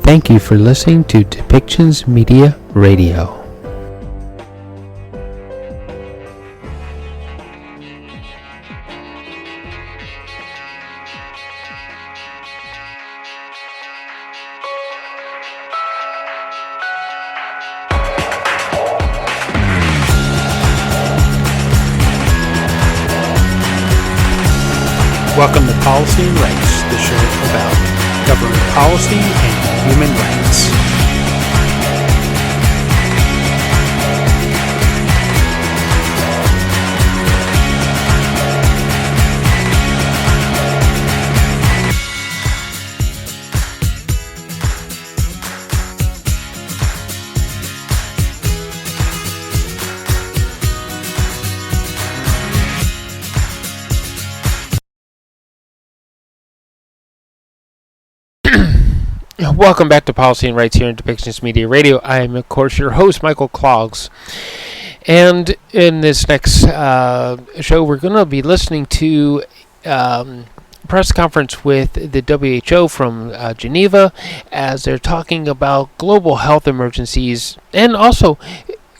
Thank you for listening to Depictions Media Radio. Welcome to Policy and Rights, the show about government policy and human rights. Welcome back to Policy and Rights here in Depictions Media Radio. I am, of course, your host, Michael Clogs. And in this next show, we're going to be listening to a press conference with the WHO from Geneva as they're talking about global health emergencies. And also,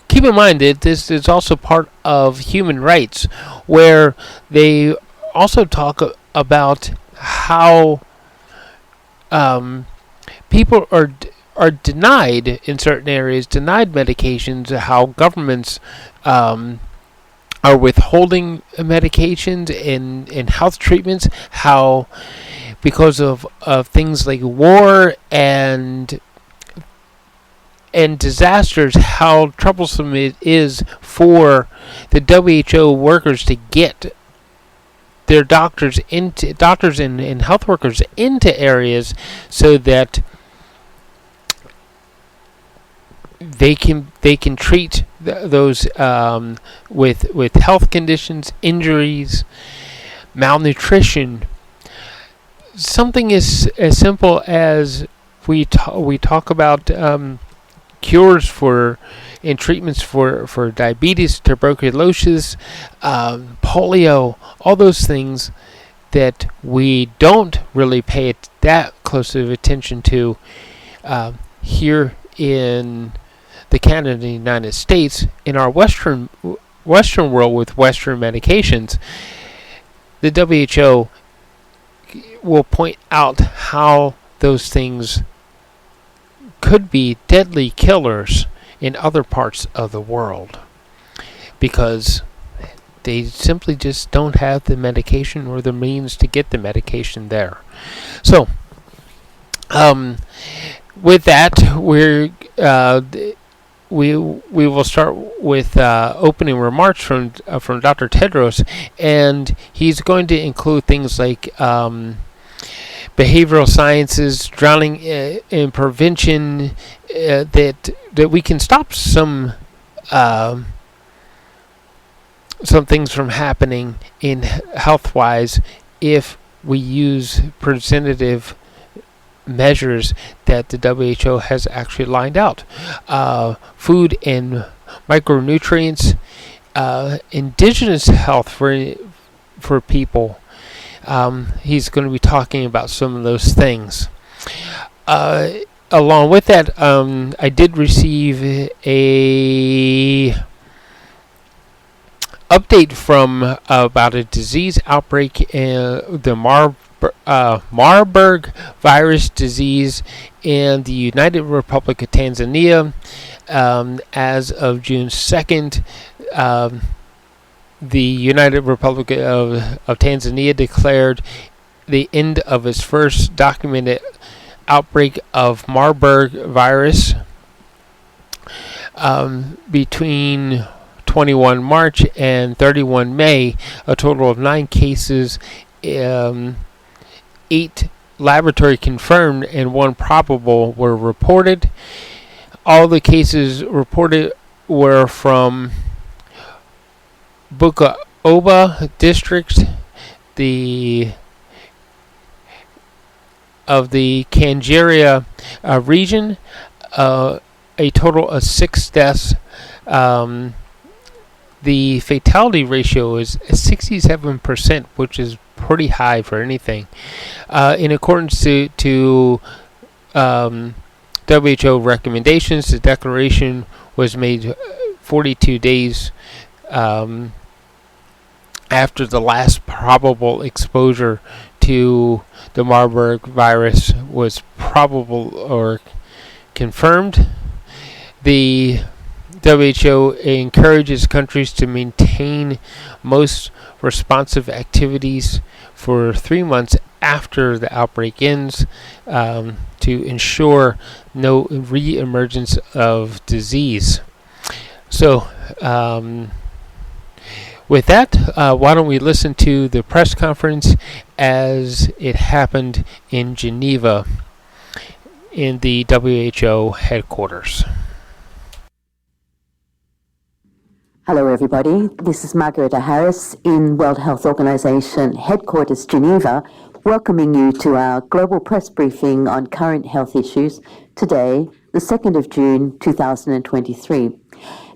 keep in mind that this is also part of human rights, where they also talk about how people are denied in certain areas, denied medications, how governments are withholding medications in health treatments, how because of things like war and disasters, how troublesome it is for the WHO workers to get their doctors and health workers into areas so that they can treat those with health conditions, injuries, malnutrition. Something as simple as we talk about cures and treatments for diabetes, tuberculosis, polio, all those things that we don't really pay that close of attention to here in the Canada and the United States, in our Western world with Western medications. The WHO will point out how those things could be deadly killers in other parts of the world because they simply just don't have the medication or the means to get the medication there. So, with that, we will start with opening remarks from Dr. Tedros, and he's going to include things like behavioral sciences, drowning in prevention, that we can stop some things from happening in health-wise if we use preventative measures that the WHO has actually lined out. Food and micronutrients, indigenous health for people. He's going to be talking about some of those things. Along with that, I did receive a update from about a disease outbreak, the Marburg virus disease in the United Republic of Tanzania. As of June 2nd, the United Republic of Tanzania declared the end of its first documented outbreak of Marburg virus. Between 21 March and 31 May, a total of 9 cases, 8 laboratory confirmed and 1 probable were reported. All the cases reported were from Bukaoba district, of the Kangeria region. A total of 6 deaths. The fatality ratio is 67%, which is pretty high for anything. In accordance to WHO recommendations. The declaration was made 42 days after the last probable exposure to the Marburg virus was probable or confirmed. The WHO encourages countries to maintain most responsive activities for 3 months after the outbreak ends to ensure no re-emergence of disease. So, with that, why don't we listen to the press conference as it happened in Geneva in the WHO headquarters. Hello everybody, this is Margareta Harris in World Health Organization headquarters Geneva, welcoming you to our global press briefing on current health issues today, the 2nd of June 2023.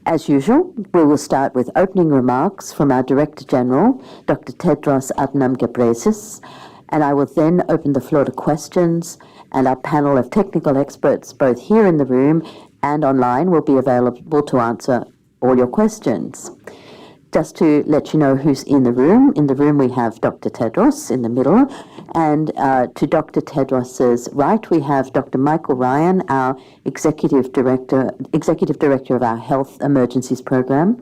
As usual, we will start with opening remarks from our Director General, Dr. Tedros Adhanom Ghebreyesus, and I will then open the floor to questions, and our panel of technical experts, both here in the room and online, will be available to answer all your questions. Just to let you know who's in the room we have Dr. Tedros in the middle, and to Dr. Tedros's right we have Dr. Michael Ryan, our Executive Director of our Health Emergencies Program.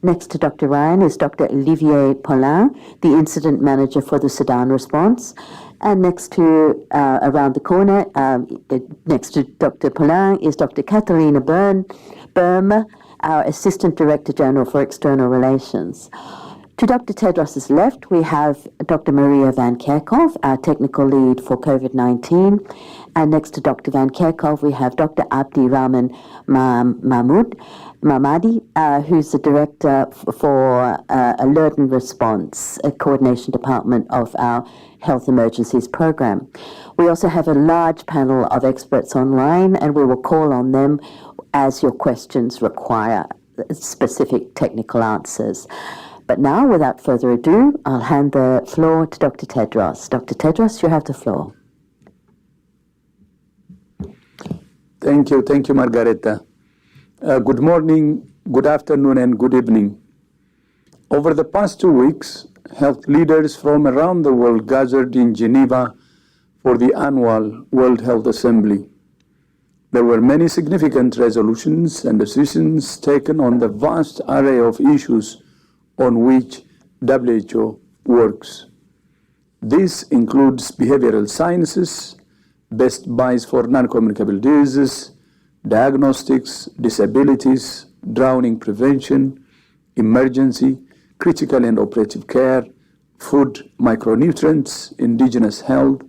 Next to Dr. Ryan is Dr. Olivier Paulin, the Incident Manager for the Sudan Response. And next to, around the corner, next to Dr. Paulin is Dr. Katharina Berm, our Assistant Director General for External Relations. To Dr. Tedros' left, we have Dr. Maria Van Kerkhove, our Technical Lead for COVID-19. And next to Dr. Van Kerkhove, we have Dr. Abdi Rahman Mahmadi, who's the Director for Alert and Response, a Coordination Department of our Health Emergencies Program. We also have a large panel of experts online, and we will call on them as your questions require specific technical answers. But now, without further ado, I'll hand the floor to Dr. Tedros. Dr. Tedros, you have the floor. Thank you, Margareta. Good morning, good afternoon, and good evening. Over the past 2 weeks, health leaders from around the world gathered in Geneva for the annual World Health Assembly. There were many significant resolutions and decisions taken on the vast array of issues on which WHO works. This includes behavioral sciences, best buys for non-communicable diseases, diagnostics, disabilities, drowning prevention, emergency, critical and operative care, food, micronutrients, indigenous health,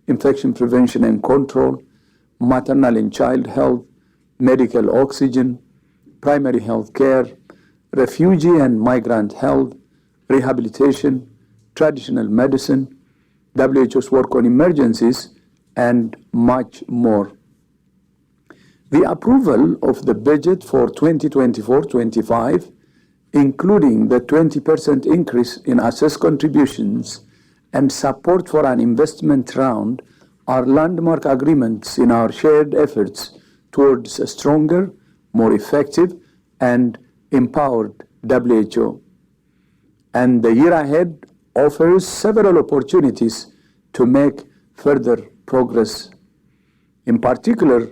infection prevention and control, maternal and child health, medical oxygen, primary health care, refugee and migrant health, rehabilitation, traditional medicine, WHO's work on emergencies, and much more. The approval of the budget for 2024-25, including the 20% increase in assessed contributions and support for an investment round, are landmark agreements in our shared efforts towards a stronger, more effective, and empowered WHO. And the year ahead offers several opportunities to make further progress. In particular,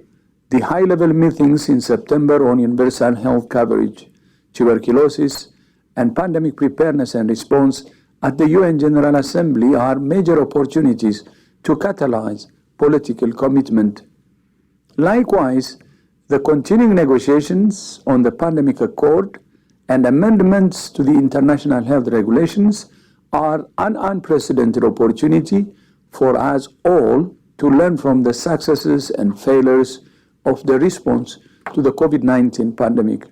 the high-level meetings in September on universal health coverage, tuberculosis, and pandemic preparedness and response at the UN General Assembly are major opportunities to catalyze political commitment. Likewise, the continuing negotiations on the Pandemic Accord and amendments to the international health regulations are an unprecedented opportunity for us all to learn from the successes and failures of the response to the COVID-19 pandemic.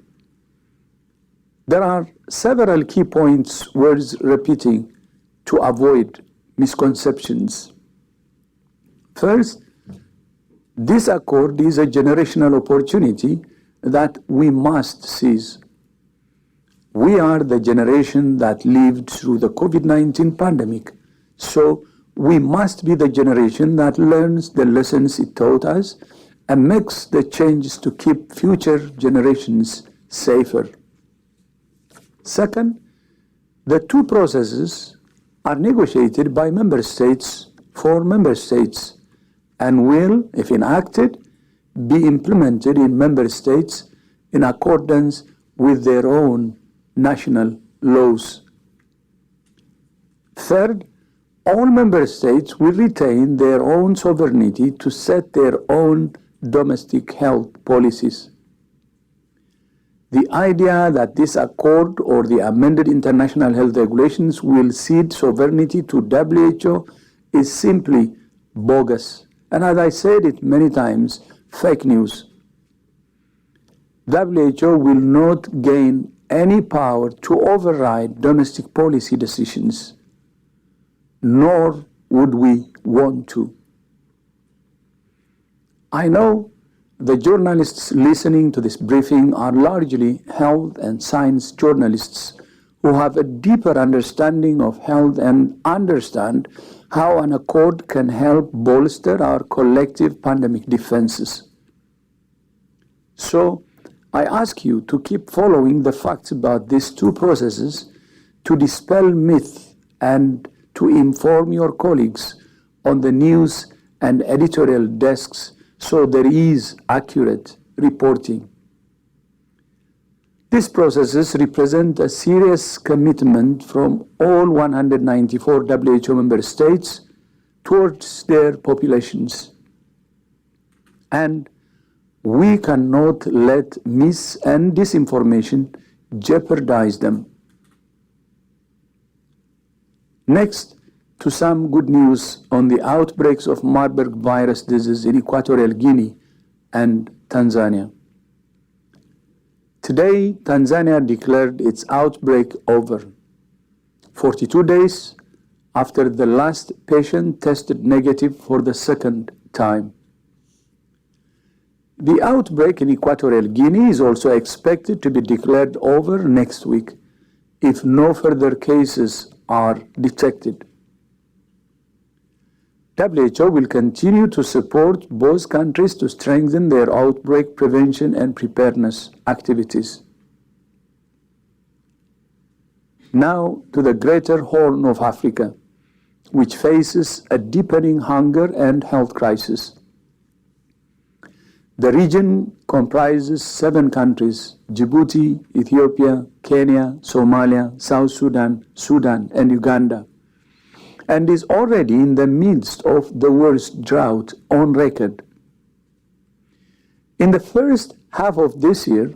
There are several key points worth repeating to avoid misconceptions. First, this accord is a generational opportunity that we must seize. We are the generation that lived through the COVID-19 pandemic, so we must be the generation that learns the lessons it taught us and makes the changes to keep future generations safer. Second, the two processes are negotiated by member states for member states and will, if enacted, be implemented in member states in accordance with their own national laws. Third, all member states will retain their own sovereignty to set their own domestic health policies. The idea that this accord or the amended international health regulations will cede sovereignty to WHO is simply bogus. And as I said it many times, fake news. WHO will not gain any power to override domestic policy decisions, nor would we want to. I know the journalists listening to this briefing are largely health and science journalists who have a deeper understanding of health and understand how an accord can help bolster our collective pandemic defenses. So, I ask you to keep following the facts about these two processes to dispel myths and to inform your colleagues on the news and editorial desks so there is accurate reporting. These processes represent a serious commitment from all 194 WHO member states towards their populations. And we cannot let mis- and disinformation jeopardize them. Next, to some good news on the outbreaks of Marburg virus disease in Equatorial Guinea and Tanzania. Today, Tanzania declared its outbreak over, 42 days after the last patient tested negative for the second time. The outbreak in Equatorial Guinea is also expected to be declared over next week if no further cases are detected. WHO will continue to support both countries to strengthen their outbreak prevention and preparedness activities. Now to the Greater Horn of Africa, which faces a deepening hunger and health crisis. The region comprises 7 countries: Djibouti, Ethiopia, Kenya, Somalia, South Sudan, Sudan, and Uganda, and is already in the midst of the worst drought on record. In the first half of this year,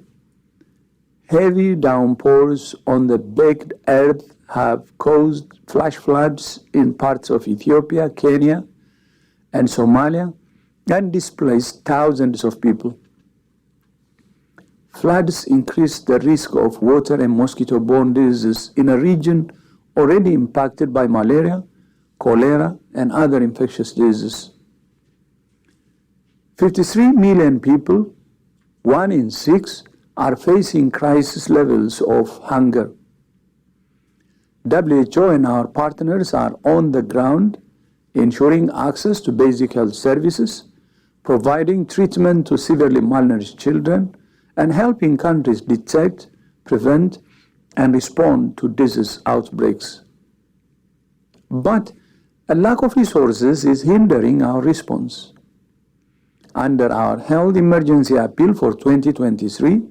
heavy downpours on the baked earth have caused flash floods in parts of Ethiopia, Kenya, and Somalia, and displaced thousands of people. Floods increase the risk of water and mosquito-borne diseases in a region already impacted by malaria, cholera, and other infectious diseases. 53 million people, 1 in 6, are facing crisis levels of hunger. WHO and our partners are on the ground ensuring access to basic health services, providing treatment to severely malnourished children, and helping countries detect, prevent, and respond to disease outbreaks. But a lack of resources is hindering our response. Under our health emergency appeal for 2023,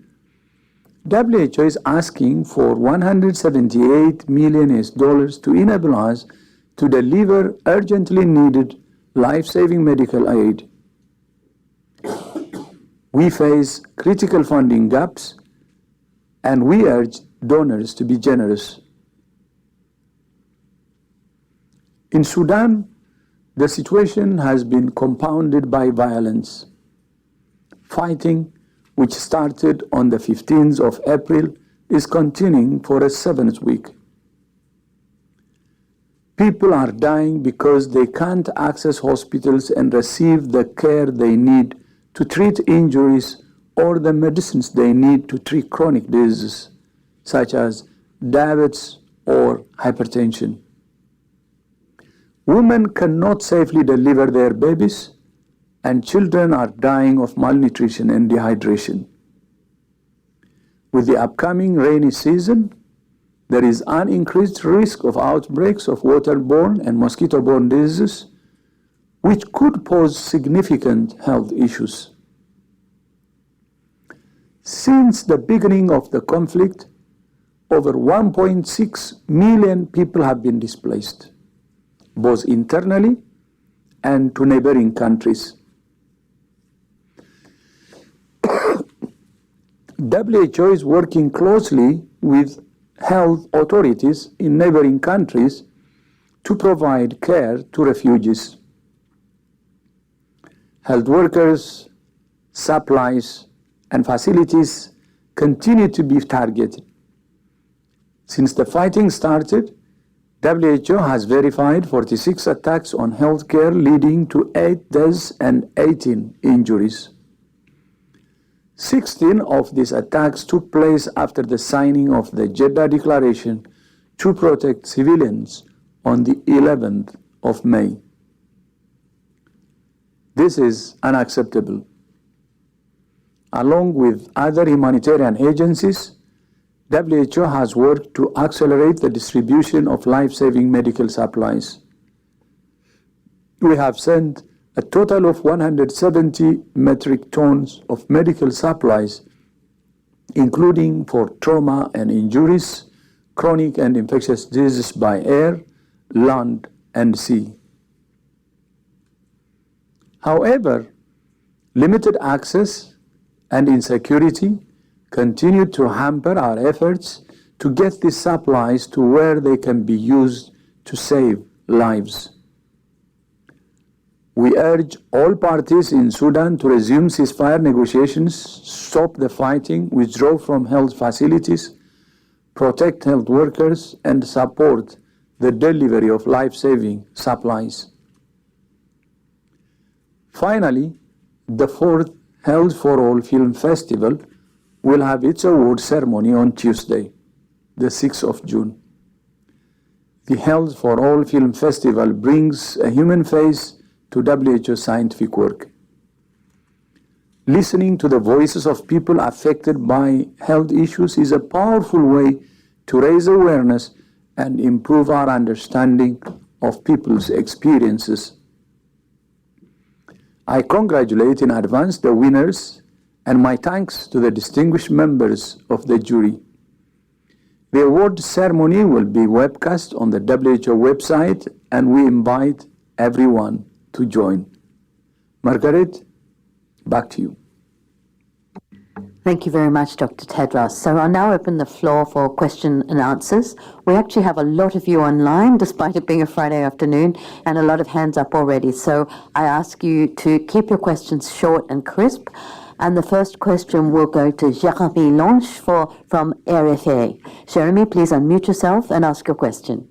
WHO is asking for $178 million to enable us to deliver urgently needed life-saving medical aid. We face critical funding gaps, and we urge donors to be generous. In Sudan, the situation has been compounded by violence. Fighting, which started on the 15th of April, is continuing for a 7th week. People are dying because they can't access hospitals and receive the care they need to treat injuries or the medicines they need to treat chronic diseases, such as diabetes or hypertension. Women cannot safely deliver their babies, and children are dying of malnutrition and dehydration. With the upcoming rainy season, there is an increased risk of outbreaks of waterborne and mosquito-borne diseases, which could pose significant health issues. Since the beginning of the conflict, over 1.6 million people have been displaced, both internally and to neighboring countries. WHO is working closely with health authorities in neighboring countries to provide care to refugees. Health workers, supplies, and facilities continue to be targeted. Since the fighting started, WHO has verified 46 attacks on healthcare, leading to 8 deaths and 18 injuries. 16 of these attacks took place after the signing of the Jeddah Declaration to protect civilians on the 11th of May. This is unacceptable. Along with other humanitarian agencies, WHO has worked to accelerate the distribution of life-saving medical supplies. We have sent a total of 170 metric tons of medical supplies, including for trauma and injuries, chronic and infectious diseases by air, land, and sea. However, limited access and insecurity continue to hamper our efforts to get these supplies to where they can be used to save lives. We urge all parties in Sudan to resume ceasefire negotiations, stop the fighting, withdraw from health facilities, protect health workers, and support the delivery of life-saving supplies. Finally, the 4th Health for All Film Festival will have its award ceremony on Tuesday, the 6th of June. The Health for All Film Festival brings a human face to WHO scientific work. Listening to the voices of people affected by health issues is a powerful way to raise awareness and improve our understanding of people's experiences. I congratulate in advance the winners and my thanks to the distinguished members of the jury. The award ceremony will be webcast on the WHO website, and we invite everyone to join. Margaret, back to you. Thank you very much, Dr. Tedros. So I'll now open the floor for question and answers. We actually have a lot of you online, despite it being a Friday afternoon, and a lot of hands up already. So I ask you to keep your questions short and crisp. And the first question will go to Jeremy Lange from RFA. Jeremy, please unmute yourself and ask your question.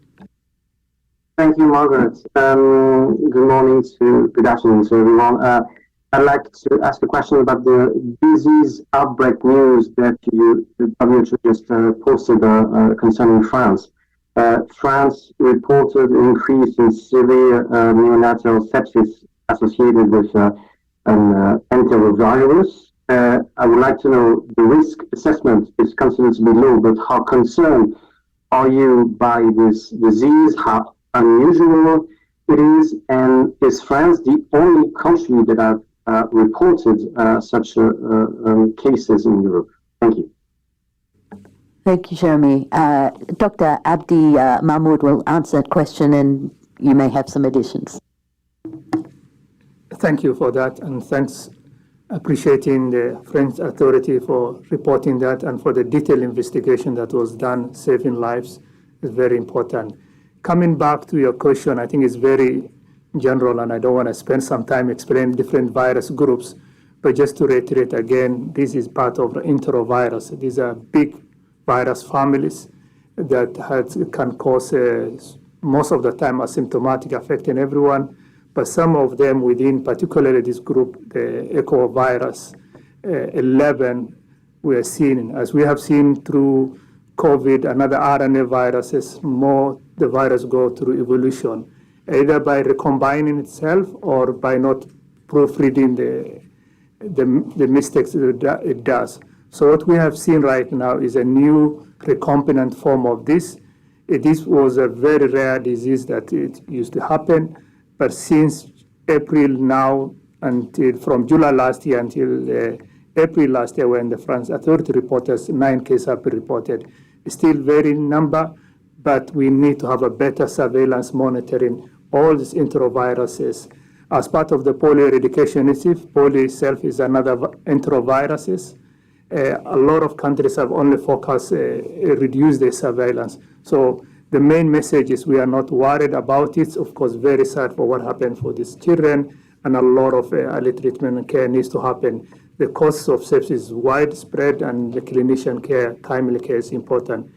Thank you, Margaret. Good afternoon to everyone. I'd like to ask a question about the disease outbreak news that the WHO just posted concerning France. France reported an increase in severe neonatal sepsis associated with an enterovirus. I would like to know, the risk assessment is considered to be low, but how concerned are you by this disease? How unusual it is, and is France the only country that have reported such cases in Europe? Thank you. Thank you, Jeremy. Dr. Abdi Mahmoud will answer that question, and you may have some additions. Thank you for that, and thanks. Appreciating the French authority for reporting that and for the detailed investigation that was done. Saving lives is very important. Coming back to your question, I think it's very general, and I don't want to spend some time explaining different virus groups, but just to reiterate again, this is part of the enterovirus. These are big virus families that can cause, most of the time, asymptomatic, affecting everyone, but some of them within, particularly this group, the ecovirus 11, we are seeing, as we have seen through COVID and other RNA viruses, more the virus go through evolution, either by recombining itself or by not proofreading the mistakes that it does. So what we have seen right now is a new recombinant form of this. This was a very rare disease that it used to happen, but since April now, until from July last year until April last year, when the France authority reported 9 cases have been reported, still very number, but we need to have a better surveillance monitoring all these enteroviruses. As part of the polio eradication initiative, polio itself is another enteroviruses. A lot of countries have only focused, reduce their surveillance. So the main message is we are not worried about it. Of course, very sad for what happened for these children, and a lot of early treatment and care needs to happen. The cost of sepsis is widespread, and the clinician care, timely care is important.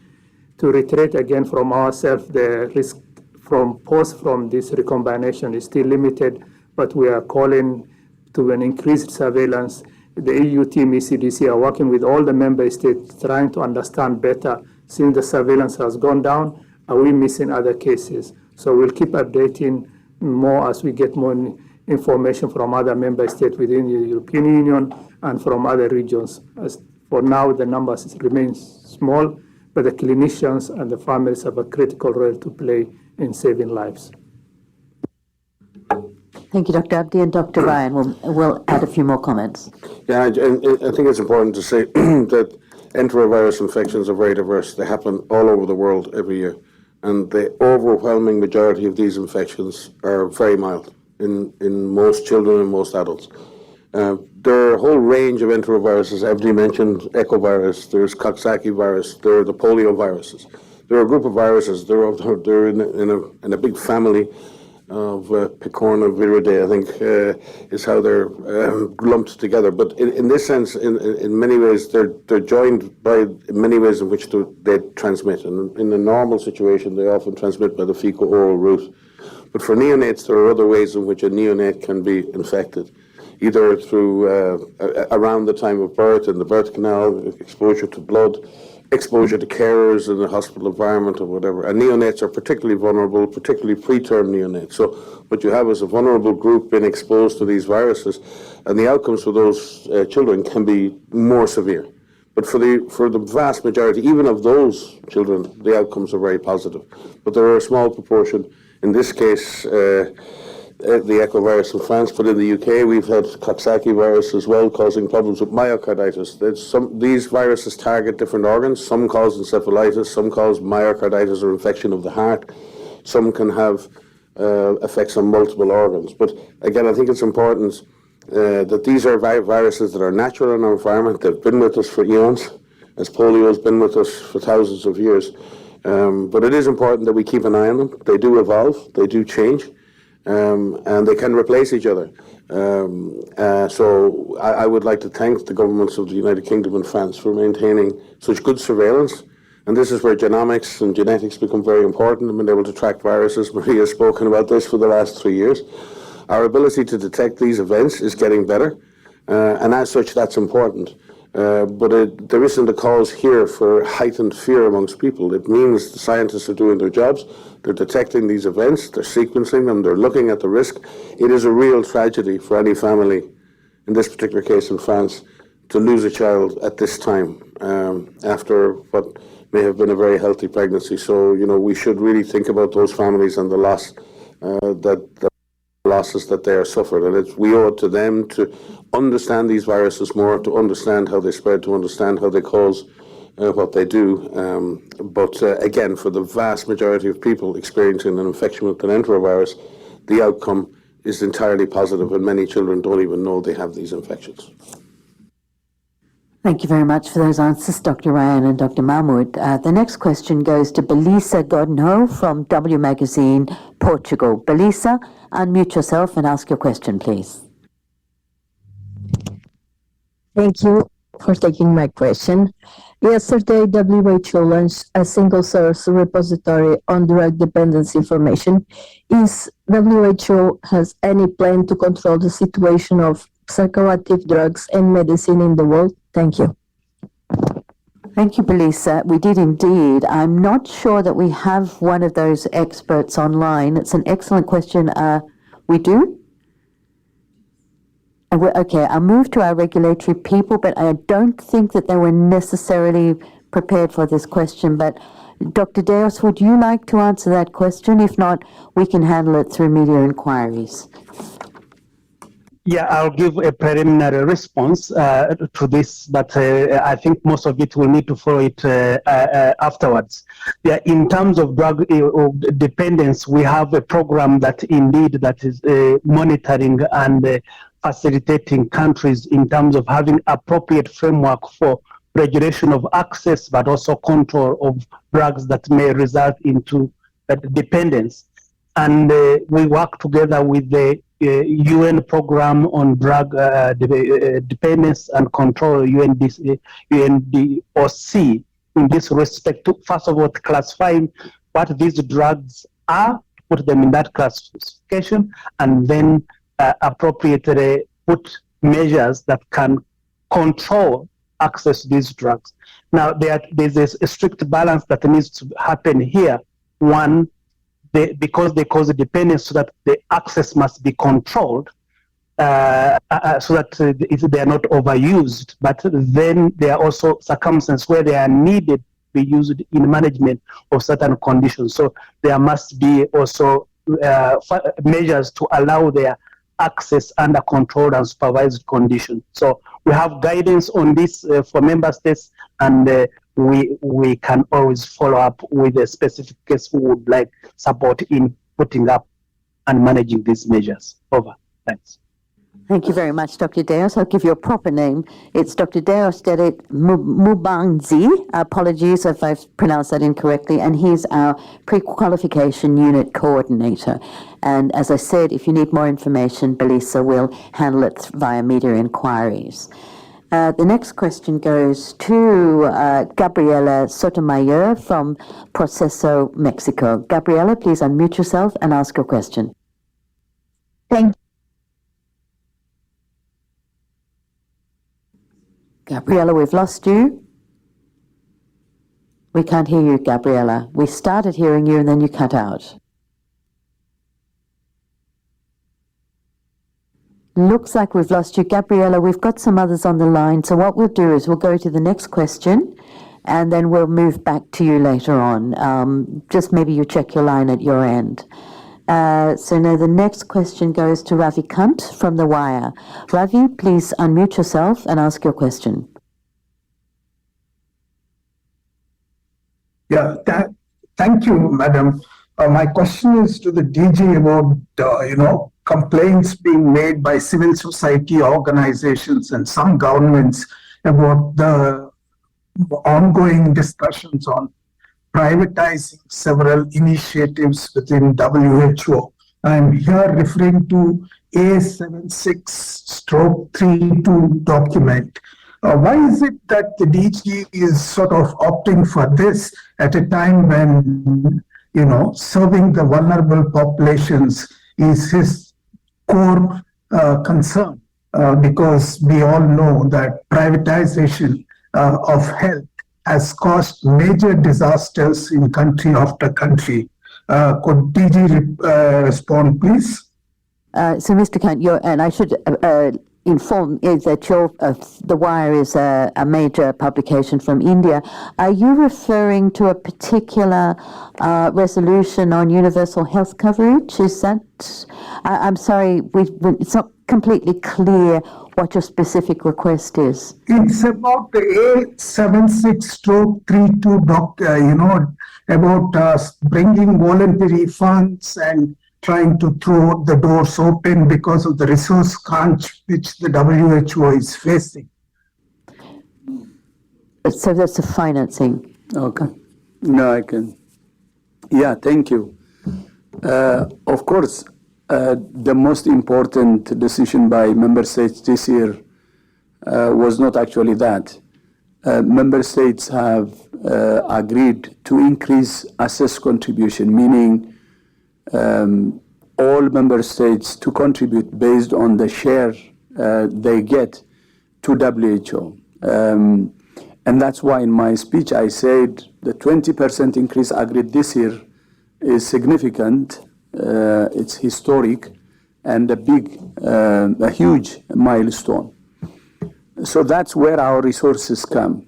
To reiterate again from ourselves, the risk from this recombination is still limited, but we are calling to an increased surveillance. The EU team, ECDC, are working with all the member states trying to understand better, since the surveillance has gone down, are we missing other cases? So we'll keep updating more as we get more information from other member states within the European Union and from other regions. As for now, the numbers remain small, but the clinicians and the families have a critical role to play in saving lives. Thank you, Dr. Abdi, and Dr. Ryan will add a few more comments. Yeah, I think it's important to say that enterovirus infections are very diverse. They happen all over the world every year, and the overwhelming majority of these infections are very mild in most children and most adults. There are a whole range of enteroviruses. Abdi mentioned echovirus, there's Coxsackie virus, there are the polio viruses. There are a group of viruses, they're in a big family of Picornaviridae, I think, is how they're lumped together. But in this sense, in many ways, they're joined by many ways in which they transmit. And in a normal situation, they often transmit by the fecal-oral route. But for neonates, there are other ways in which a neonate can be infected, either through around the time of birth, in the birth canal, exposure to blood, exposure to carers in the hospital environment or whatever. And neonates are particularly vulnerable, particularly preterm neonates. So what you have is a vulnerable group being exposed to these viruses, and the outcomes for those children can be more severe. But for the vast majority, even of those children, the outcomes are very positive. But there are a small proportion, in this case, the echovirus in France, but in the UK we've had Coxsackie virus as well, causing problems with myocarditis. These viruses target different organs. Some cause encephalitis, some cause myocarditis or infection of the heart. Some can have effects on multiple organs. But again, I think it's important that these are viruses that are natural in our environment. They've been with us for eons, as polio has been with us for thousands of years. But it is important that we keep an eye on them. They do evolve, they do change. And they can replace each other. So I would like to thank the governments of the United Kingdom and France for maintaining such good surveillance. And this is where genomics and genetics become very important, and being able to track viruses. Maria has spoken about this for the last 3 years. Our ability to detect these events is getting better, and as such, that's important. But there isn't a cause here for heightened fear amongst people. It means the scientists are doing their jobs, they're detecting these events, they're sequencing them, they're looking at the risk. It is a real tragedy for any family, in this particular case in France, to lose a child at this time, after what may have been a very healthy pregnancy. So, we should really think about those families and the losses that they are suffered, and we owe it to them to understand these viruses more, to understand how they spread, to understand how they cause what they do. But again, for the vast majority of people experiencing an infection with an enterovirus, the outcome is entirely positive, and many children don't even know they have these infections. Thank you very much for those answers, Dr. Ryan and Dr. Mahmoud. The next question goes to Belisa Godinho from W Magazine, Portugal. Belisa, unmute yourself and ask your question, please. Thank you for taking my question. Yesterday, WHO launched a single-source repository on drug dependency information. Is WHO has any plan to control the situation of psychoactive drugs and medicine in the world? Thank you. Thank you, Belisa. We did indeed. I'm not sure that we have one of those experts online. It's an excellent question. We do? Okay, I'll move to our regulatory people, but I don't think that they were necessarily prepared for this question. But Dr. Deos, would you like to answer that question? If not, we can handle it through media inquiries. Yeah, I'll give a preliminary response to this, but I think most of it will need to follow it afterwards. Yeah, in terms of drug dependence, we have a program that is monitoring and facilitating countries in terms of having appropriate framework for regulation of access, but also control of drugs that may result into dependence. And we work together with the UN program on drug dependence and control, UNDOC, in this respect to, first of all, classifying what these drugs are, put them in that classification, and then appropriately put measures that can control access to these drugs. Now, there's a strict balance that needs to happen here. One, because they cause a dependence, so that the access must be controlled, so that they are not overused. But then there are also circumstances where they are needed to be used in management of certain conditions. So there must be also measures to allow their access under controlled and supervised conditions. So we have guidance on this for member states, and we can always follow up with a specific case who would like support in putting up and managing these measures. Over. Thanks. Thank you very much, Dr. Deos. I'll give you a proper name. It's Dr. Deos Deret Mubangzi. Apologies if I've pronounced that incorrectly. And he's our pre-qualification unit coordinator. And as I said, if you need more information, Belisa will handle it via media inquiries. The next question goes to Gabriela Sotomayor from Proceso, Mexico. Gabriela, please unmute yourself and ask your question. Thank Gabriela, we've lost you. We can't hear you, Gabriela. We started hearing you and then you cut out. Looks like we've lost you, Gabriela. We've got some others on the line. So what we'll do is we'll go to the next question and then we'll move back to you later on. Just maybe you check your line at your end. So now the next question goes to Ravi Kant from The Wire. Ravi, please unmute yourself and ask your question. Yeah, thank you, Madam. My question is to the DG about, complaints being made by civil society organizations and some governments about the ongoing discussions on privatizing several initiatives within WHO. I'm here referring to A76/32 document. Why is it that the DG is sort of opting for this at a time when, serving the vulnerable populations is his core concern? Because we all know that privatization of health has caused major disasters in country after country. Could DG respond, please? So, Mr. Kant, and I should inform is that The Wire is a major publication from India. Are you referring to a particular resolution on universal health coverage? Is that? I'm sorry, it's not completely clear what your specific request is. It's about the A76/32 about bringing voluntary funds and trying to throw the doors open because of the resource crunch which the WHO is facing. So that's the financing. Okay. No, I can. Yeah, thank you. Of course, the most important decision by member states this year was not actually that. Member states have agreed to increase assessed contribution, meaning all member states to contribute based on the share they get to WHO. And that's why in my speech I said the 20% increase agreed this year is significant. It's historic. and a huge milestone. So that's where our resources come.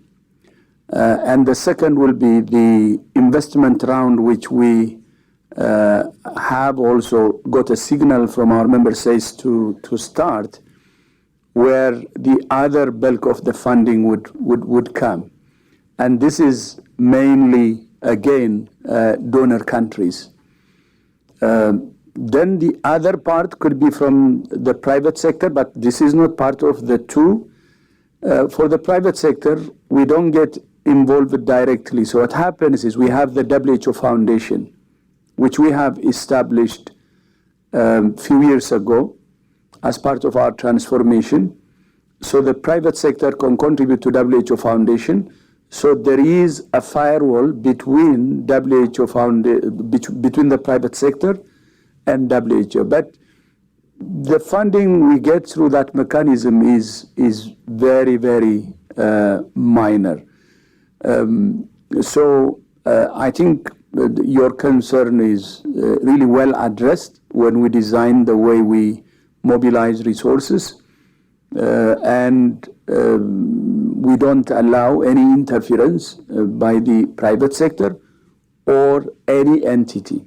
And the second will be the investment round, which we have also got a signal from our member states to start, where the other bulk of the funding would come. And this is mainly, again, donor countries. Then the other part could be from the private sector, but this is not part of the two. For the private sector, we don't get involved directly. So what happens is we have the WHO Foundation, which we have established a few years ago as part of our transformation. So the private sector can contribute to WHO Foundation. So there is a firewall between between the private sector and WHO. But the funding we get through that mechanism is very, very minor. So I think your concern is really well addressed when we design the way we mobilize resources, and we don't allow any interference by the private sector or any entity.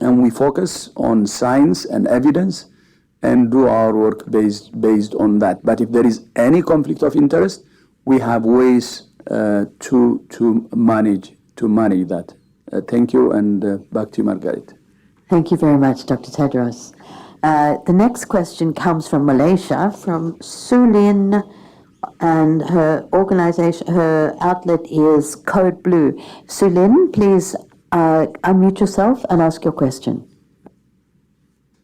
And we focus on science and evidence and do our work based on that. But if there is any conflict of interest, we have ways to manage that. Thank you, and back to you, Margaret. Thank you very much, Dr. Tedros. The next question comes from Malaysia, from Sulin, and her organization, her outlet is Code Blue. Sulin, please unmute yourself and ask your question.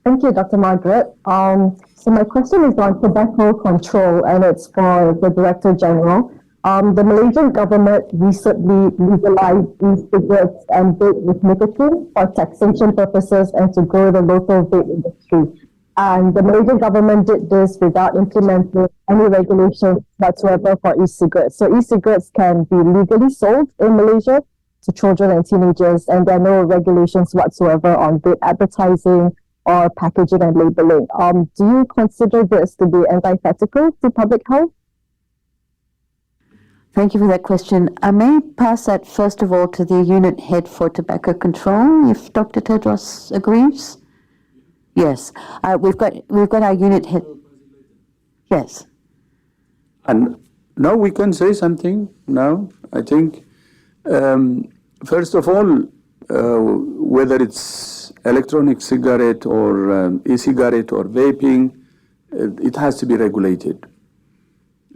Thank you, Dr. Margaret. So my question is on tobacco control, and it's for the Director General. The Malaysian government recently legalized e-cigarettes and vape with nicotine for taxation purposes and to grow the local vape industry. And the Malaysian government did this without implementing any regulations whatsoever for e-cigarettes. So e-cigarettes can be legally sold in Malaysia to children and teenagers, and there are no regulations whatsoever on vape advertising or packaging and labeling. Do you consider this to be antithetical to public health? Thank you for that question. I may pass that first of all to the unit head for tobacco control, if Dr. Tedros agrees. Yes, we've got our unit head. Yes. And now we can say something now. I think first of all, whether it's electronic cigarette or e-cigarette or vaping, it has to be regulated.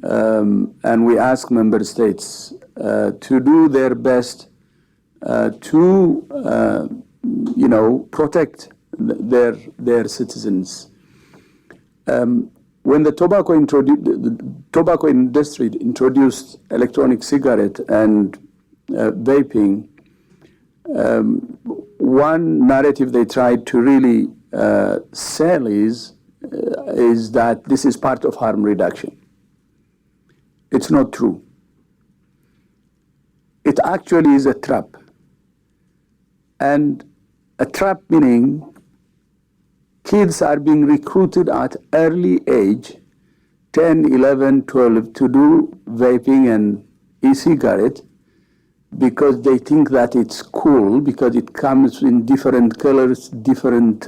And we ask member states to do their best to, protect their citizens. When the tobacco industry introduced electronic cigarette and vaping, one narrative they tried to really sell is that this is part of harm reduction. It's not true. It actually is a trap. And a trap meaning kids are being recruited at early age, 10, 11, 12, to do vaping and e-cigarette because they think that it's cool, because it comes in different colors, different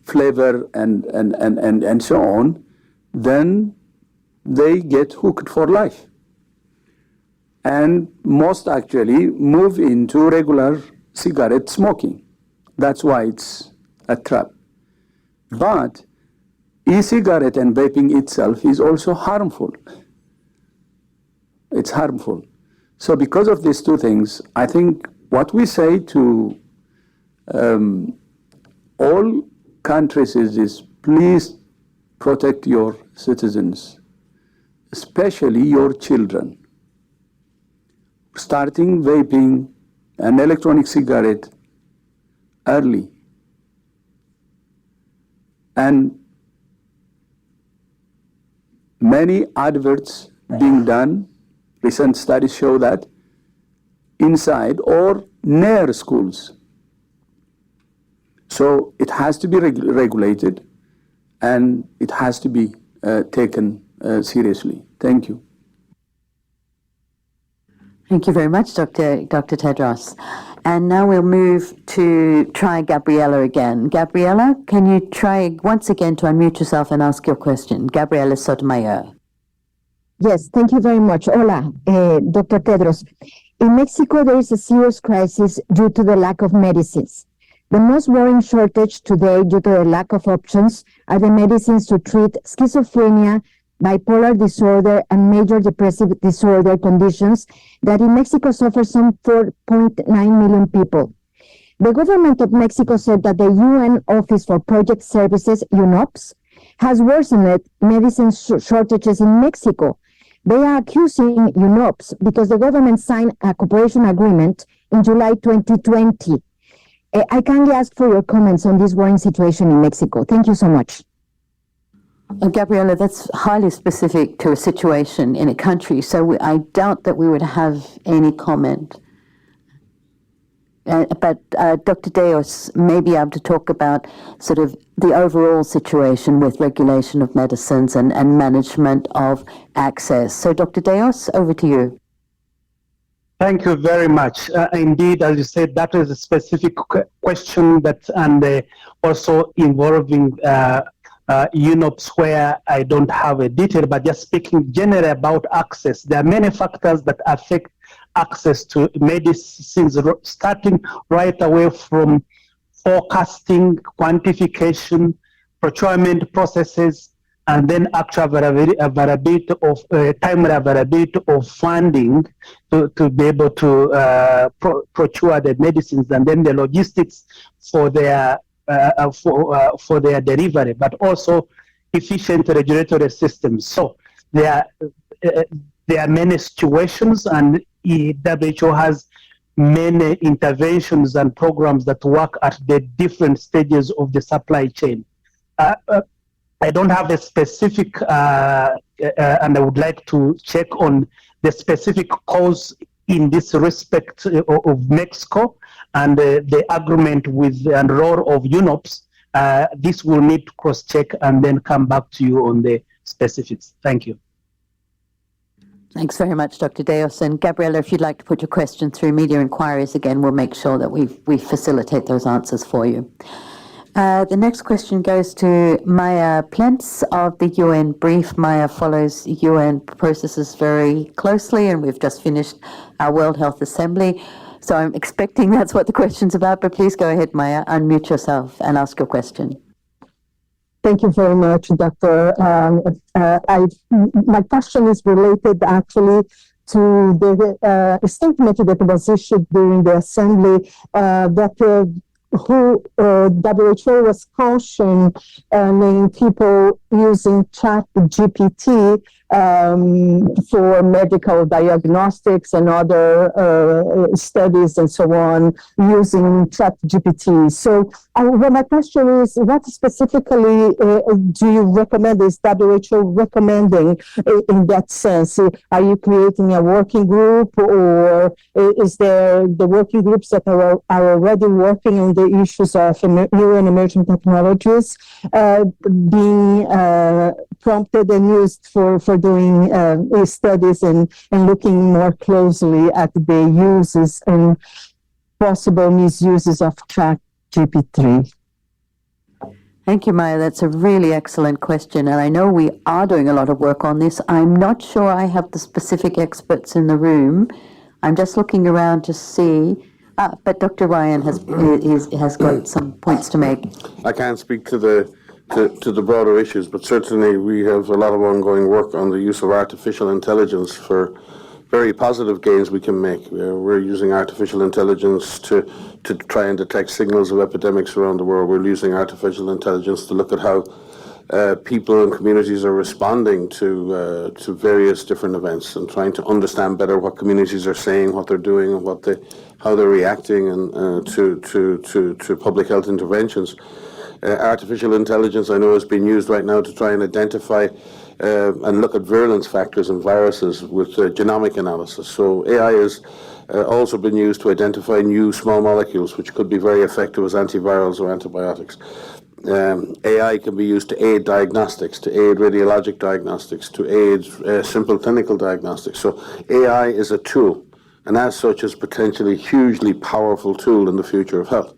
flavor, and so on. Then they get hooked for life. And most actually move into regular cigarette smoking. That's why it's a trap. But e-cigarette and vaping itself is also harmful. It's harmful. So because of these two things, I think what we say to all countries is please protect your citizens, especially your children. Starting vaping and electronic cigarette early. And many adverts being done, recent studies show that, inside or near schools. So it has to be regulated, and it has to be taken seriously. Thank you. Thank you very much, Dr. Tedros. And now we'll move to try Gabriella again. Gabriella, can you try once again to unmute yourself and ask your question? Gabriela Sotomayor. Yes, thank you very much. Hola, Dr. Tedros. In Mexico, there is a serious crisis due to the lack of medicines. The most worrying shortage today, due to the lack of options, are the medicines to treat schizophrenia, bipolar disorder, and major depressive disorder conditions that in Mexico suffer some 4.9 million people. The government of Mexico said that the UN Office for Project Services, UNOPS, has worsened medicine shortages in Mexico. They are accusing UNOPS because the government signed a cooperation agreement in July 2020. I kindly ask for your comments on this worrying situation in Mexico. Thank you so much. Gabriela, that's highly specific to a situation in a country, so I doubt that we would have any comment. But Dr. Deos may be able to talk about sort of the overall situation with regulation of medicines and management of access. So Dr. Deos, over to you. Thank you very much. Indeed, as you said, that is a specific question and also involving UNOPS, where I don't have a detail, but just speaking generally about access. There are many factors that affect access to medicines, starting right away from forecasting, quantification, procurement processes, and then actual availability of timely availability of funding to be able to procure the medicines, and then the logistics for their delivery, but also efficient regulatory systems. So there are many situations, and WHO has many interventions and programs that work at the different stages of the supply chain. I don't have a specific, and I would like to check on the specific cause in this respect of Mexico and the agreement with and role of UNOPS. This will need to cross-check and then come back to you on the specifics. Thank you. Thanks very much, Dr. Deos. And Gabriela, if you'd like to put your question through media inquiries again, we'll make sure that we facilitate those answers for you. The next question goes to Maya Plentz of the UN Brief. Maya follows UN processes very closely, and we've just finished our World Health Assembly. So I'm expecting that's what the question's about, but please go ahead, Maya, unmute yourself and ask your question. Thank you very much, Doctor. My question is related actually to the statement that was issued during the assembly that WHO was cautioning people using ChatGPT for medical diagnostics and other studies and so on using ChatGPT. So my question is, what specifically do you recommend? Is WHO recommending in that sense? Are you creating a working group, or is there the working groups that are already working on the issues of new and emerging technologies being prompted and used for doing studies and looking more closely at the uses and possible misuses of ChatGPT? Thank you, Maya. That's a really excellent question. And I know we are doing a lot of work on this. I'm not sure I have the specific experts in the room. I'm just looking around to see. But Dr. Ryan has got some points to make. I can't speak to the broader issues, but certainly we have a lot of ongoing work on the use of artificial intelligence for very positive gains we can make. We're using artificial intelligence to try and detect signals of epidemics around the world. We're using artificial intelligence to look at how people and communities are responding to various different events, and trying to understand better what communities are saying, what they're doing, and how they're reacting and to public health interventions. Artificial intelligence, I know, is being used right now to try and identify and look at virulence factors in viruses with genomic analysis. So AI is also been used to identify new small molecules, which could be very effective as antivirals or antibiotics. AI can be used to aid diagnostics, to aid radiologic diagnostics, to aid simple clinical diagnostics. So AI is a tool, and as such is potentially a hugely powerful tool in the future of health.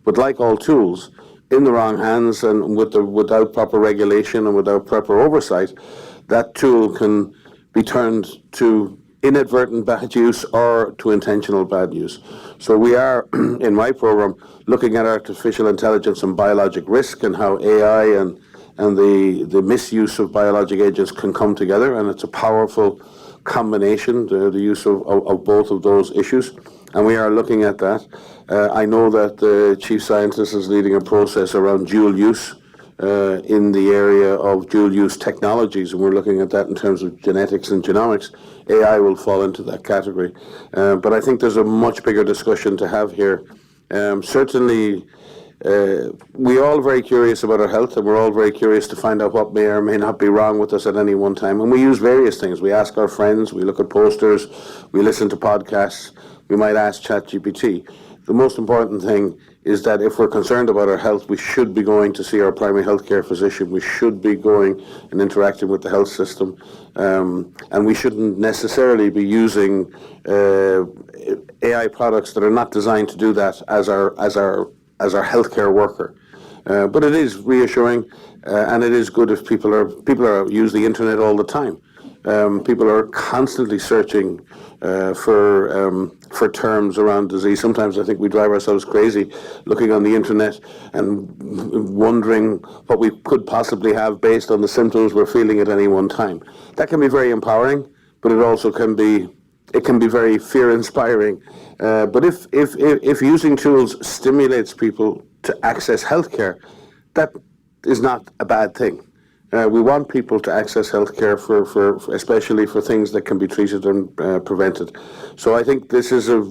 But like all tools, in the wrong hands and without proper regulation and without proper oversight, that tool can be turned to inadvertent bad use or to intentional bad use. So we are, in my program, looking at artificial intelligence and biologic risk and how AI and the misuse of biologic agents can come together, and it's a powerful combination, the use of both of those issues, and we are looking at that. I know that the chief scientist is leading a process around dual use in the area of dual use technologies, and we're looking at that in terms of genetics and genomics. AI will fall into that category. But I think there's a much bigger discussion to have here. Certainly, we're all very curious about our health, and we're all very curious to find out what may or may not be wrong with us at any one time. And we use various things. We ask our friends, we look at posters, we listen to podcasts, we might ask ChatGPT. The most important thing is that if we're concerned about our health, we should be going to see our primary health care physician. We should be going and interacting with the health system. And we shouldn't necessarily be using AI products that are not designed to do that as our healthcare worker. But it is reassuring, and it is good if people use the internet all the time. People are constantly searching for terms around disease. Sometimes I think we drive ourselves crazy looking on the internet and wondering what we could possibly have based on the symptoms we're feeling at any one time. That can be very empowering, but it also can be very fear-inspiring. But if using tools stimulates people to access healthcare, that is not a bad thing. We want people to access healthcare for especially for things that can be treated and prevented. So I think this is a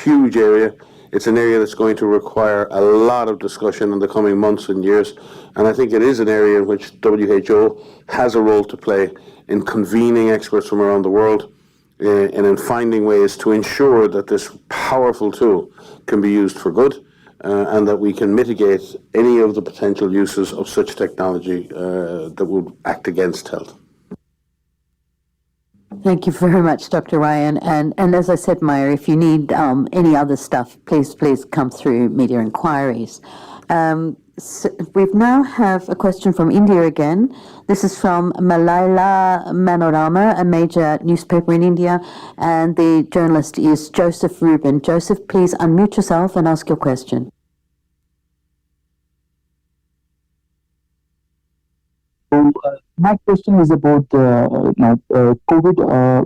huge area. It's an area that's going to require a lot of discussion in the coming months and years. And I think it is an area in which WHO has a role to play in convening experts from around the world and in finding ways to ensure that this powerful tool can be used for good. And that we can mitigate any of the potential uses of such technology that would act against health. Thank you very much, Dr. Ryan. And as I said, Maya, if you need any other stuff, please come through media inquiries. So we now have a question from India again. This is from Malaila Manorama, a major newspaper in India, and the journalist is Joseph Rubin. Joseph, please unmute yourself and ask your question. My question is about COVID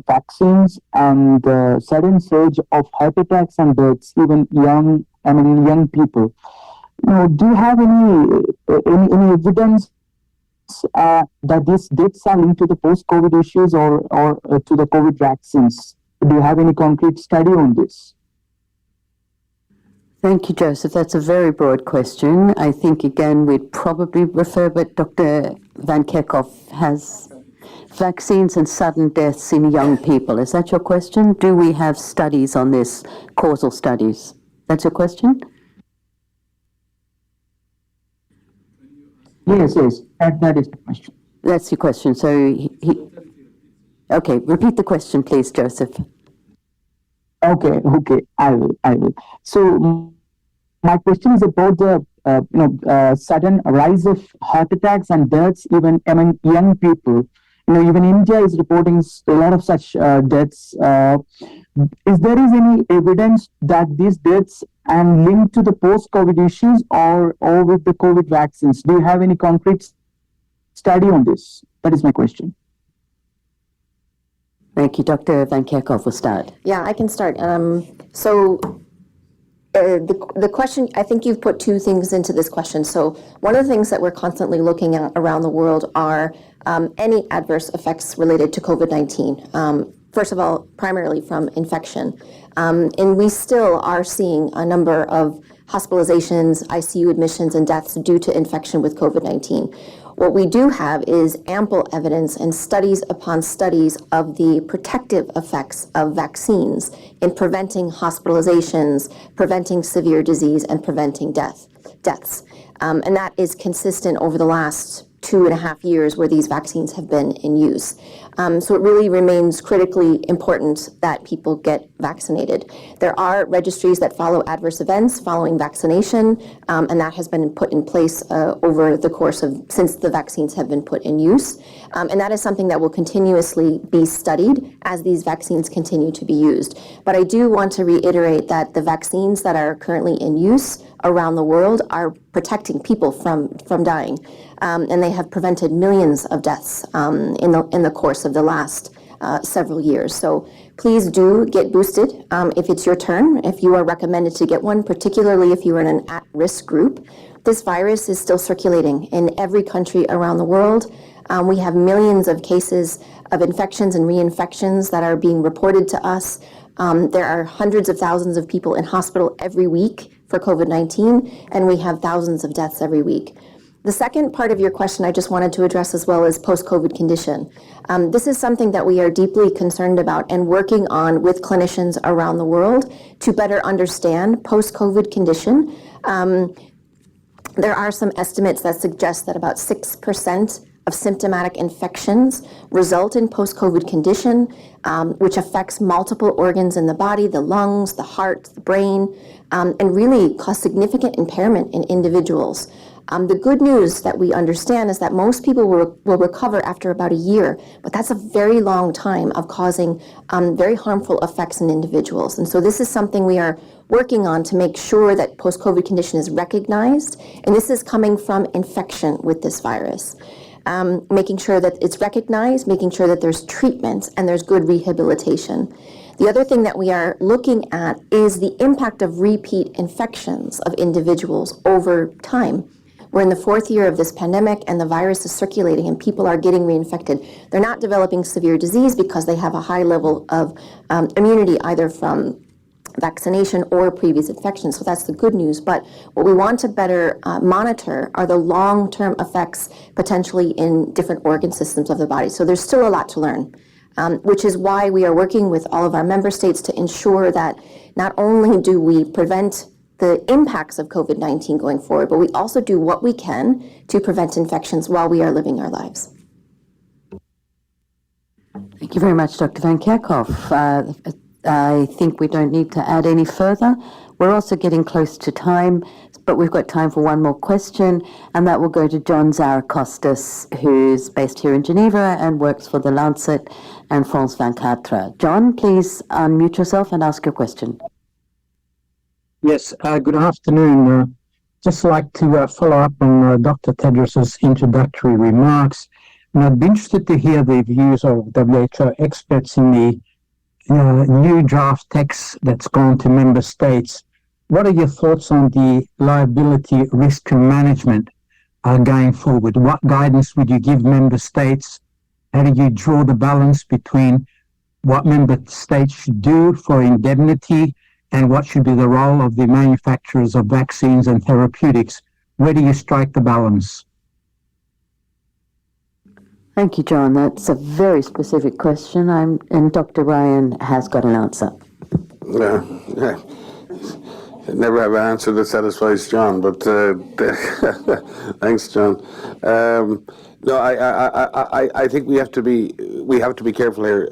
vaccines and the sudden surge of heart attacks and deaths, even young people. Do you have any evidence that these deaths are linked to the post-COVID issues or to the COVID vaccines? Do you have any concrete study on this? Thank you, Joseph. That's a very broad question. I think, again, we'd probably refer, but Dr. Van Kerkhoff has vaccines and sudden deaths in young people. Is that your question? Do we have studies on this, causal studies? That's your question? Yes, that is the question. That's your question. So, okay, repeat the question, please, Joseph. Okay, I will. So, my question is about the sudden rise of heart attacks and deaths even among young people. Even India is reporting a lot of such deaths. Is there any evidence that these deaths are linked to the post-COVID issues or with the COVID vaccines? Do you have any concrete study on this? That is my question. Thank you. Dr. Van Kerkhoff will start. Yeah, I can start. The question, I think you've put two things into this question. So one of the things that we're constantly looking at around the world are any adverse effects related to COVID-19. First of all, primarily from infection. And we still are seeing a number of hospitalizations, ICU admissions, and deaths due to infection with COVID-19. What we do have is ample evidence and studies upon studies of the protective effects of vaccines in preventing hospitalizations, preventing severe disease, and preventing deaths. And that is consistent over the last 2.5 years where these vaccines have been in use. So it really remains critically important that people get vaccinated. There are registries that follow adverse events following vaccination, and that has been put in place over the course of since the vaccines have been put in use. And that is something that will continuously be studied as these vaccines continue to be used. But I do want to reiterate that the vaccines that are currently in use around the world are protecting people from dying. And they have prevented millions of deaths in the course of the last several years. So please do get boosted if it's your turn, if you are recommended to get one, particularly if you are in an at-risk group. This virus is still circulating in every country around the world. We have millions of cases of infections and reinfections that are being reported to us. There are hundreds of thousands of people in hospital every week for COVID-19, and we have thousands of deaths every week. The second part of your question I just wanted to address as well is post-COVID condition. This is something that we are deeply concerned about and working on with clinicians around the world to better understand post-COVID condition. There are some estimates that suggest that about 6% of symptomatic infections result in post-COVID condition, which affects multiple organs in the body, the lungs, the heart, the brain, and really cause significant impairment in individuals. The good news that we understand is that most people will recover after about a year, but that's a very long time of causing very harmful effects in individuals. And so this is something we are working on to make sure that post-COVID condition is recognized, and this is coming from infection with this virus. Making sure that it's recognized, making sure that there's treatment and there's good rehabilitation. The other thing that we are looking at is the impact of repeat infections of individuals over time. We're in the 4th year of this pandemic and the virus is circulating and people are getting reinfected. They're not developing severe disease because they have a high level of immunity either from vaccination or previous infection. So that's the good news. But what we want to better monitor are the long-term effects potentially in different organ systems of the body. So there's still a lot to learn, which is why we are working with all of our member states to ensure that not only do we prevent the impacts of COVID-19 going forward, but we also do what we can to prevent infections while we are living our lives. Thank you very much, Dr. Van Kerkhoff. I think we don't need to add any further. We're also getting close to time, but we've got time for one more question, and that will go to John Zarakostas, who's based here in Geneva and works for The Lancet and France 24. John, please unmute yourself and ask your question. Yes, good afternoon. Just like to follow up on Dr. Tedros's introductory remarks. And I'd be interested to hear the views of WHO experts in the new draft text that's gone to member states. What are your thoughts on the liability risk management going forward? What guidance would you give member states? How do you draw the balance between what member states should do for indemnity and what should be the role of the manufacturers of vaccines and therapeutics? Where do you strike the balance? Thank you, John. That's a very specific question, and Dr. Ryan has got an answer. Yeah. I never have an answer that satisfies John, but thanks, John. No, I think we have to be careful here.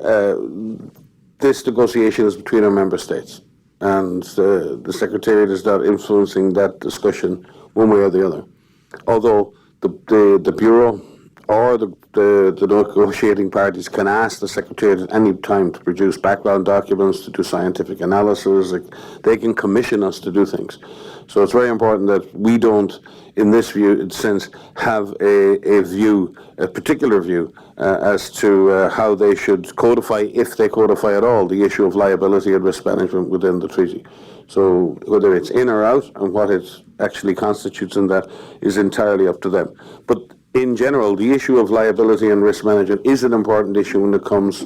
This negotiation is between our member states, and the Secretariat is not influencing that discussion one way or the other. Although the Bureau or the negotiating parties can ask the Secretariat at any time to produce background documents, to do scientific analysis. They can commission us to do things. So it's very important that we don't, in this sense, have a view, a particular view, as to how they should codify, if they codify at all, the issue of liability and risk management within the treaty. So whether it's in or out and what it actually constitutes in that is entirely up to them. But in general, the issue of liability and risk management is an important issue when it comes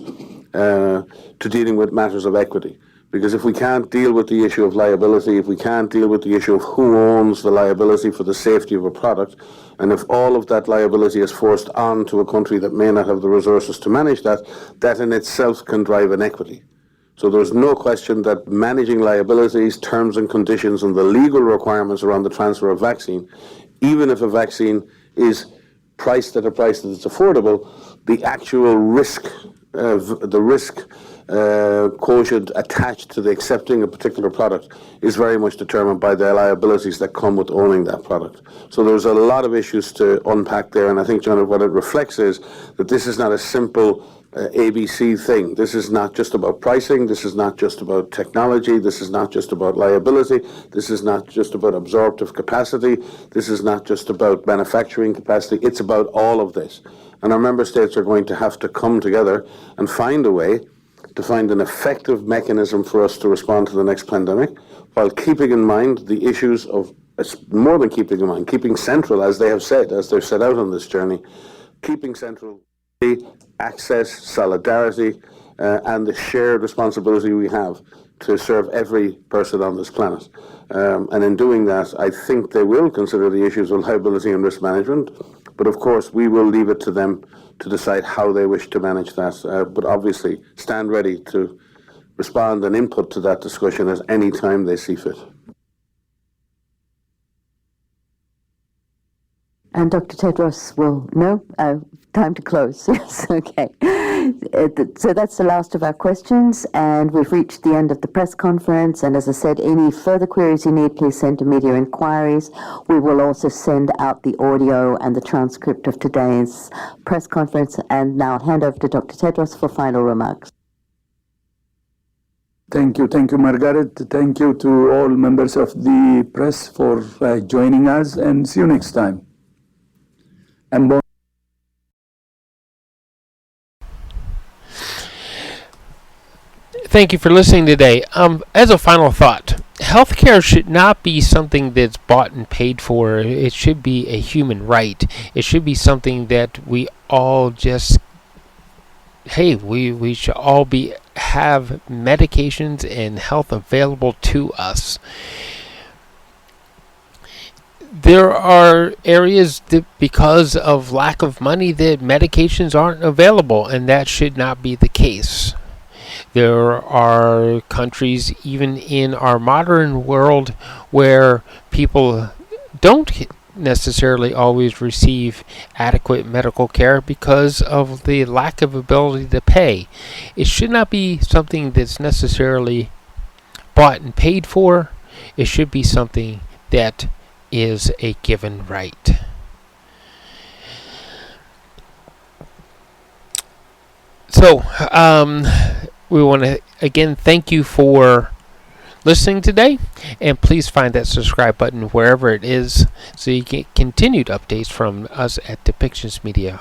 to dealing with matters of equity, Because if we can't deal with the issue of liability, if we can't deal with the issue of who owns the liability for the safety of a product, and if all of that liability is forced onto a country that may not have the resources to manage that, that in itself can drive inequity. So there's no question that managing liabilities, terms and conditions, and the legal requirements around the transfer of vaccine, even if a vaccine is priced at a price that is affordable, the actual risk, quotient attached to the accepting a particular product is very much determined by the liabilities that come with owning that product. So there's a lot of issues to unpack there, and I think, John, what it reflects is that this is not a simple ABC thing. This is not just about pricing, this is not just about technology, this is not just about liability, this is not just about absorptive capacity, this is not just about manufacturing capacity, it's about all of this. And our member states are going to have to come together and find a way to find an effective mechanism for us to respond to the next pandemic, while keeping in mind the issues of, more than keeping in mind, keeping central, as they have said, as they've set out on this journey, keeping central access, solidarity, and the shared responsibility we have to serve every person on this planet. And in doing that, I think they will consider the issues of liability and risk management, but of course we will leave it to them to decide how they wish to manage that, but obviously stand ready to respond and input to that discussion at any time they see fit. And Dr. Tedros will, no? Time to close. Yes, okay. So that's the last of our questions, and we've reached the end of the press conference. And as I said, any further queries you need, please send to media inquiries. We will also send out the audio and the transcript of today's press conference. And now I'll hand over to Dr. Tedros for final remarks. Thank you, Margaret. Thank you to all members of the press for joining us, and see you next time. And thank you for listening today. As a final thought, healthcare should not be something that's bought and paid for. It should be a human right. It should be something that we all just, hey, we should all have medications and health available to us. There are areas that, because of lack of money, that medications aren't available, and that should not be the case. There are countries, even in our modern world, where people don't necessarily always receive adequate medical care because of the lack of ability to pay. It should not be something that's necessarily bought and paid for. It should be something that is a given right. So, we want to again thank you for listening today, and please find that subscribe button wherever it is so you get continued updates from us at Depictions Media.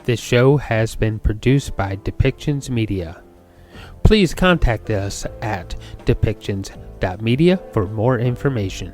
This show has been produced by Depictions Media. Please contact us at depictions.media for more information.